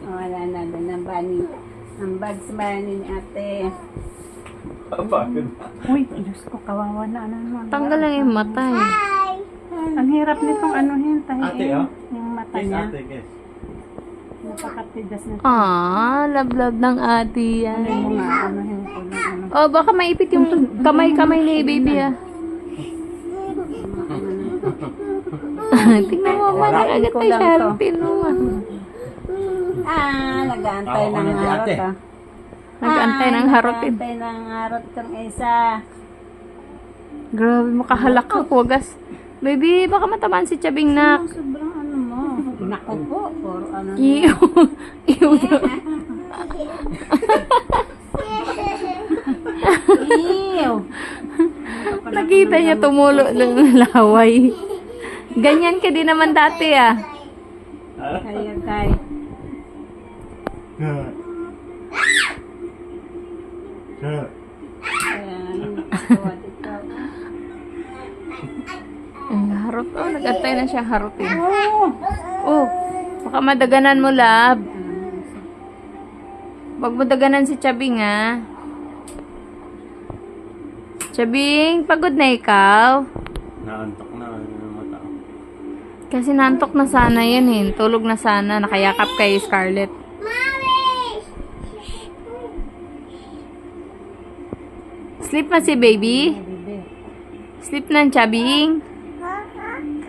Wala na doon ang bunny. Ang Bugs Bunny ni ate. Bakit? Uy, Diyos ko, kawawa na. Ano. Tanggal lang yung mata eh. Ang hirap nitong anuhin, Ate, tahiin. oh. Yung mata Kiss niya. ate, kiss. Napakatigas na. Love ng ate yan. Ano mo nga, anuhin ko na ano. Oh, baka maipit yung kamay-kamay ni baby ah. Tingnan mo, malang agad ko tayo lang siya. to. Harapin mo ah. Nag-aantay Ako ng na si harot ate. ah. Nag-antay ng harutin. Nag-aantay ng harot kang isa. Grabe, makahalak ka, wagas. Baby, baka matamaan si Chabing nak. Sobrang ano mo. Naku po. Puro ano mo. Iyo. Iyo. Ew. Nakita niya tumulo ng laway. Ganyan ka din naman dati ah. Kaya kay. Ayan. Tuwad ikaw. Ang harot. Oh, nag-antay na siya harutin. Oh, baka madaganan mo, lab. Wag mo daganan si Chabing, ah. Chabing, pagod na ikaw? Naantok na yung mata. Kasi nantok na sana yan, eh. Tulog na sana. Nakayakap kay Scarlett. Sleep na si baby? Sleep na ang Chabing?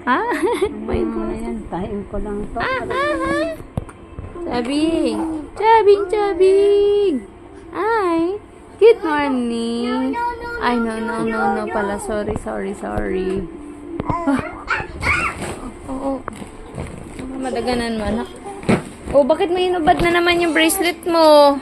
Ha? Wait mo na yan. Tahin ko lang to. Chabing! Chabing! Chabing! Ay! Good morning! Ay, no pala. Sorry. Oo. Baka madaganan mo, anak. Oh, bakit may inubad na naman yung bracelet mo?